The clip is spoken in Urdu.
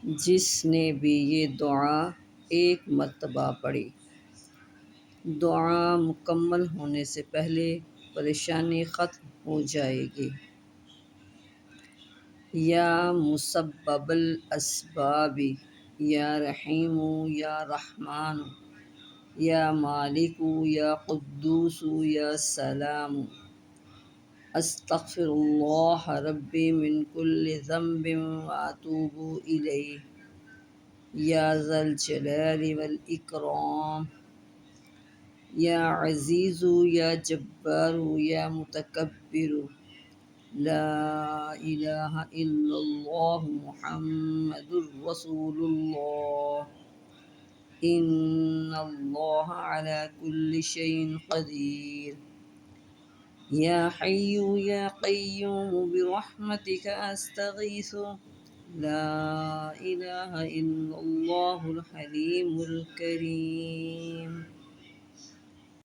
جس نے بھی یہ دعا ایک مرتبہ پڑھی، دعا مکمل ہونے سے پہلے پریشانی ختم ہو جائے گی۔ یا مسبب الاسباب، یا رحیم یا رحمان، یا مالک یا قدوس یا سلام، استغفر اللہ ربی من کل ذنب واتوب الیہ، یا ذا الجلال والاکرام، یا عزیز یا جبار یا متکبر، لا الہ الا اللہ محمد رسول اللہ، ان اللہ علی کل شیء قدیر، یا حی یا قیوم برحمتک استغیث، لا الہ الا اللہ الحلیم الکریم۔